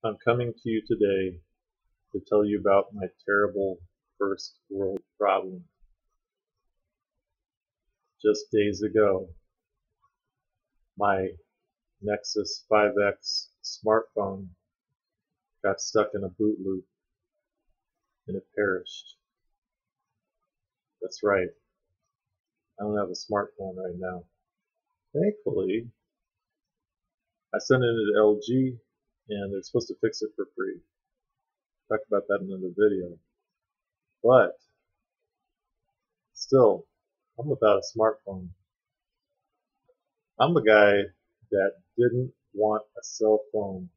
I'm coming to you today to tell you about my terrible first world problem. Just days ago, my Nexus 5X smartphone got stuck in a boot loop and it perished. That's right, I don't have a smartphone right now. Thankfully, I sent it to LG and they're supposed to fix it for free. Talk about that in another video. But still, I'm without a smartphone. I'm a guy that didn't want a cell phone,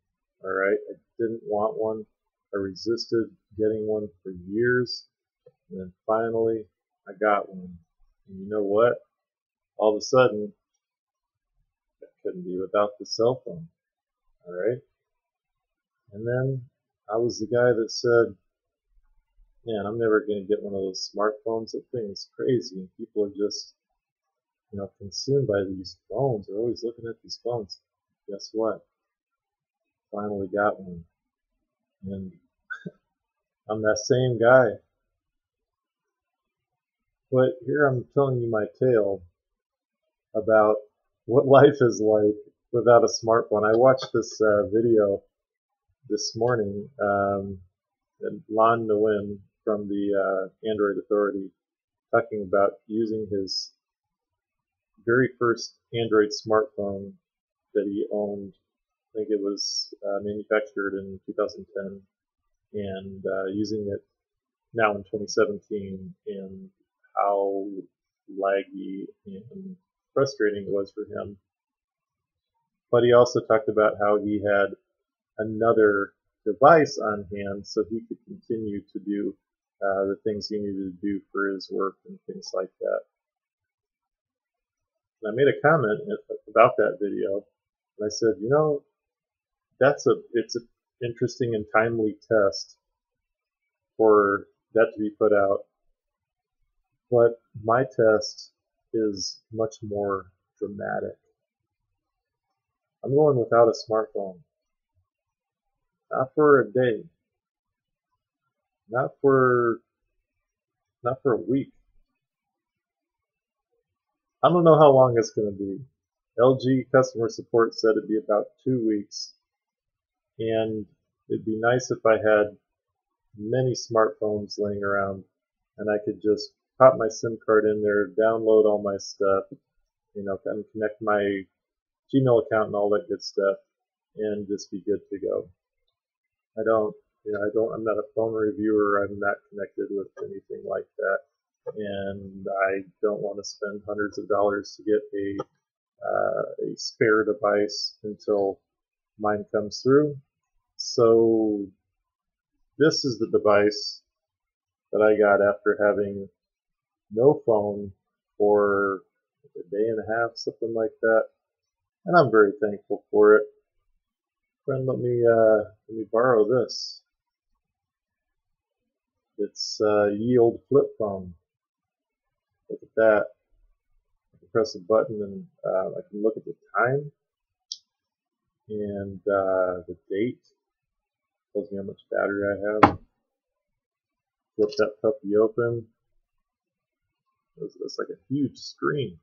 alright? I didn't want one. I resisted getting one for years, and then finally I got one. And you know what? All of a sudden, I couldn't be without the cell phone, alright? And then I was the guy that said, man, I'm never going to get one of those smartphones. That thing is crazy, and people are just, consumed by these phones. They're always looking at these phones. Guess what? Finally got one. And I'm that same guy. But here I'm telling you my tale about what life is like without a smartphone. I watched this video this morning, and Lon Nguyen from the Android Authority talking about using his very first Android smartphone that he owned. I think it was manufactured in 2010, and using it now in 2017, and how laggy and frustrating it was for him. But he also talked about how he had another device on hand so he could continue to do the things he needed to do for his work and things like that. And I made a comment about that video, and I said, it's an interesting and timely test for that to be put out. But my test is much more dramatic. I'm going without a smartphone. Not for a day. Not for a week. I don't know how long it's going to be. LG customer support said it'd be about 2 weeks. And it'd be nice if I had many smartphones laying around and I could just pop my SIM card in there, download all my stuff, and connect my Gmail account and all that good stuff, and just be good to go. I'm not a phone reviewer. I'm not connected with anything like that, and I don't want to spend hundreds of dollars to get a spare device until mine comes through. So this is the device that I got after having no phone for a day and a half, something like that, and I'm very thankful for it. Friend, let me borrow this. It's a ye old flip phone. Look at that. I can press a button and I can look at the time and the date. Tells me how much battery I have. Flip that puppy open. It's like a huge screen.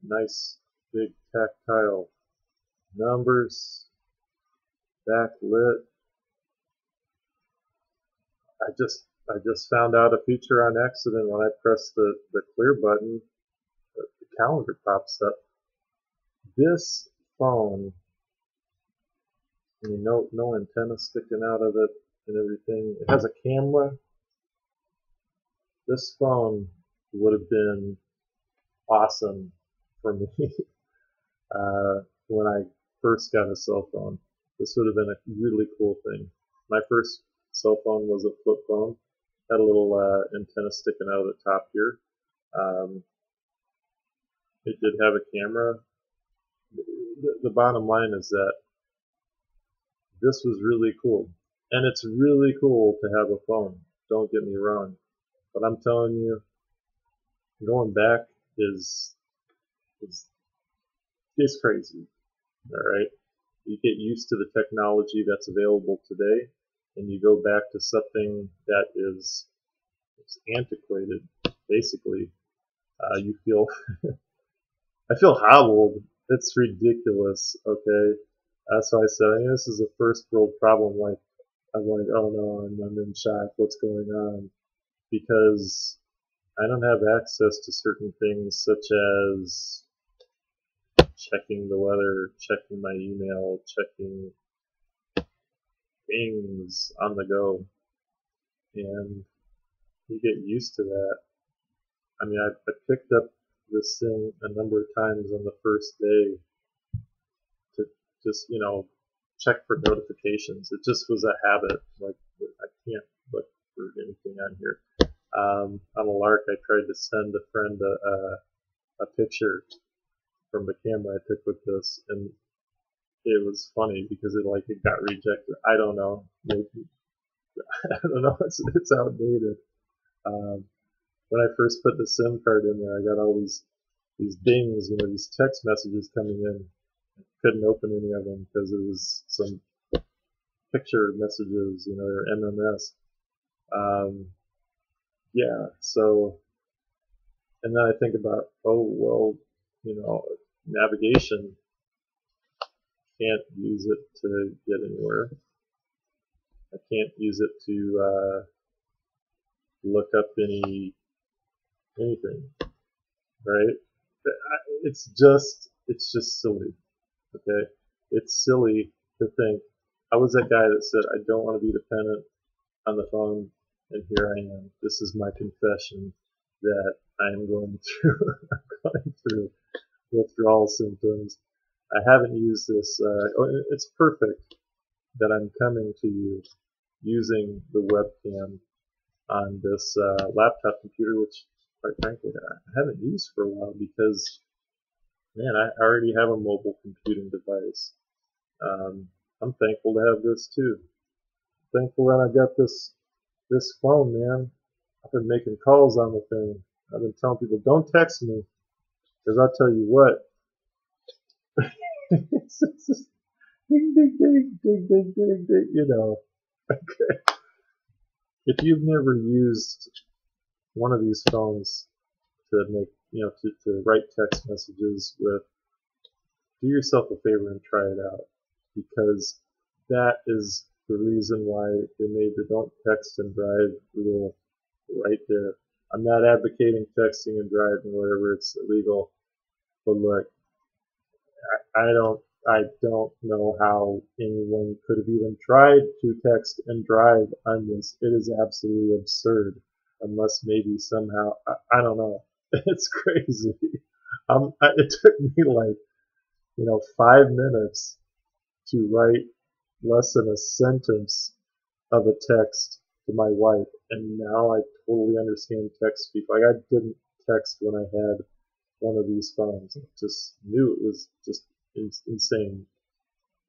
Nice big tactile numbers, backlit. I just found out a feature on accident. When I press the clear button, the calendar pops up. This phone, no antenna sticking out of it and everything. It has a camera. This phone would have been awesome for me when I first got a cell phone. This would have been a really cool thing. My first cell phone was a flip phone. Had a little antenna sticking out of the top here. It did have a camera. The bottom line is that this was really cool. And it's really cool to have a phone. Don't get me wrong. But I'm telling you, going back is crazy. Alright? you get used to the technology that's available today, and you go back to something that is antiquated, basically. You feel, I feel hobbled. It's ridiculous. Okay, that's why I said, this is a first world problem. Like, I'm like, oh no, I'm in shock. What's going on? Because I don't have access to certain things such as checking the weather, checking my email, checking things on the go. And you get used to that. I mean, I picked up this thing a number of times on the first day to just, check for notifications. It just was a habit. Like, I can't look for anything on here. On a lark, I tried to send a friend a picture from the camera I took with this, and it was funny because it got rejected. I don't know. Maybe, I don't know. It's outdated. When I first put the SIM card in there, I got all these dings, these text messages coming in. I couldn't open any of them because it was some picture messages, or MMS. Yeah, so, and then I think about, oh, well, navigation, can't use it to get anywhere. I can't use it to look up anything, right? It's just silly, okay? It's silly to think. I was that guy that said, I don't want to be dependent on the phone, and here I am. This is my confession that I am going through withdrawal symptoms. I haven't used this. It's perfect that I'm coming to you using the webcam on this laptop computer, which, quite frankly, I haven't used for a while because, man, I already have a mobile computing device. I'm thankful to have this too. Thankful that I got this phone, man. I've been making calls on the thing. I've been telling people, don't text me, because I'll tell you what. It's just ding, ding, ding, ding, ding, ding, ding, Okay. If you've never used one of these phones to make, to write text messages with, do yourself a favor and try it out, because that is the reason why they made the don't text and drive rule right there. I'm not advocating texting and driving wherever it's illegal, but look, I don't know how anyone could have even tried to text and drive on this. It is absolutely absurd, unless maybe somehow, I don't know. It's crazy. It took me 5 minutes to write less than a sentence of a text to my wife, and now I totally understand text speak. Like, I didn't text when I had one of these phones. I just knew it was just insane.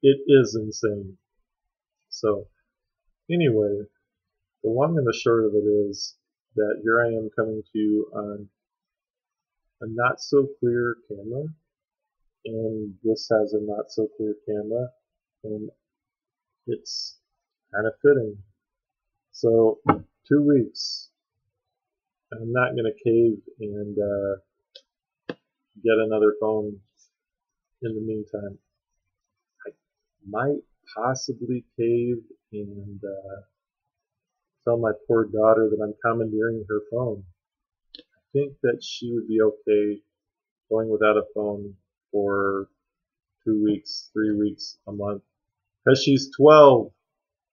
It is insane. So, anyway, the long and the short of it is that here I am coming to you on a not so clear camera, and this has a not so clear camera, and it's kind of fitting. So, 2 weeks. I'm not going to cave and get another phone in the meantime. I might possibly cave and tell my poor daughter that I'm commandeering her phone. I think that she would be okay going without a phone for 2 weeks, 3 weeks, a month. Because she's 12.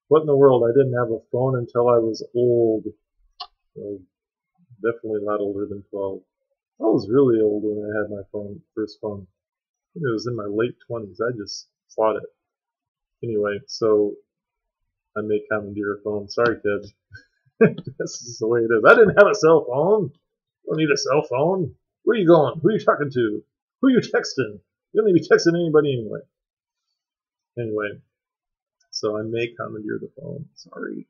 What in the world? I didn't have a phone until I was old. So definitely not older than 12. I was really old when I had my first phone. I think it was in my late 20s. I just fought it. Anyway, so I may commandeer a phone. Sorry, kids. This is the way it is. I didn't have a cell phone. You don't need a cell phone. Where are you going? Who are you talking to? Who are you texting? You don't need to be texting anybody anyway. Anyway, so I may commandeer the phone. Sorry.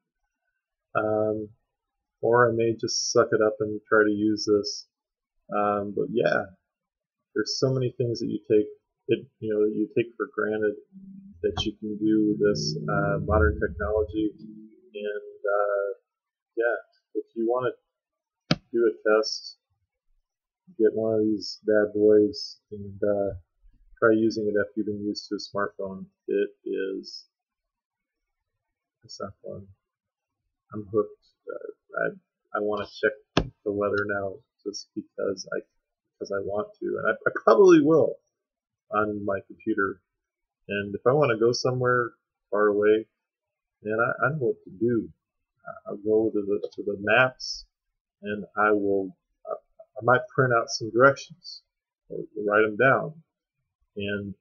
Or I may just suck it up and try to use this. But yeah, there's so many things that you take you take for granted that you can do this modern technology. And yeah, if you want to do a test, get one of these bad boys and try using it after you've been used to a smartphone. It's not fun. I'm hooked. I want to check the weather now just because I want to, and I probably will on my computer. And if I want to go somewhere far away, man, I know what to do. I'll go to the maps, and I might print out some directions, or write them down, and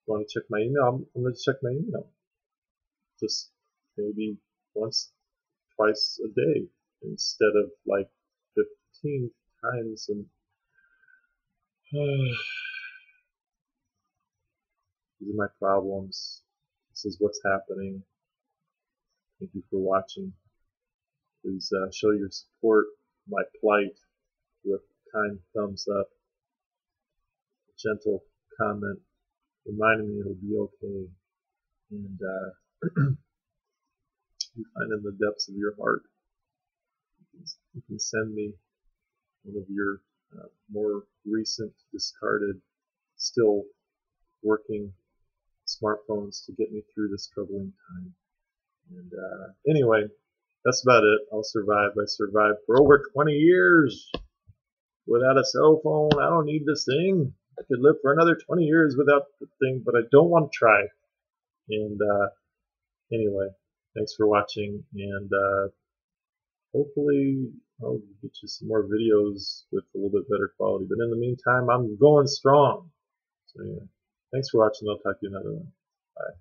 want to check my email. I'm going to check my email, just maybe once, twice a day, instead of like 15 times. And these are my problems. This is what's happening. Thank you for watching. Please show your support, my plight, with a kind thumbs up, a gentle comment, reminding me it'll be okay. And you find in the depths of your heart, you can send me one of your more recent, discarded, still working smartphones to get me through this troubling time. And anyway, that's about it. I'll survive. I survived for over 20 years without a cell phone. I don't need this thing. I could live for another 20 years without the thing, but I don't want to try. And anyway, thanks for watching, and hopefully I'll get you some more videos with a little bit better quality. But in the meantime, I'm going strong. So yeah, thanks for watching. I'll talk to you another one. Bye.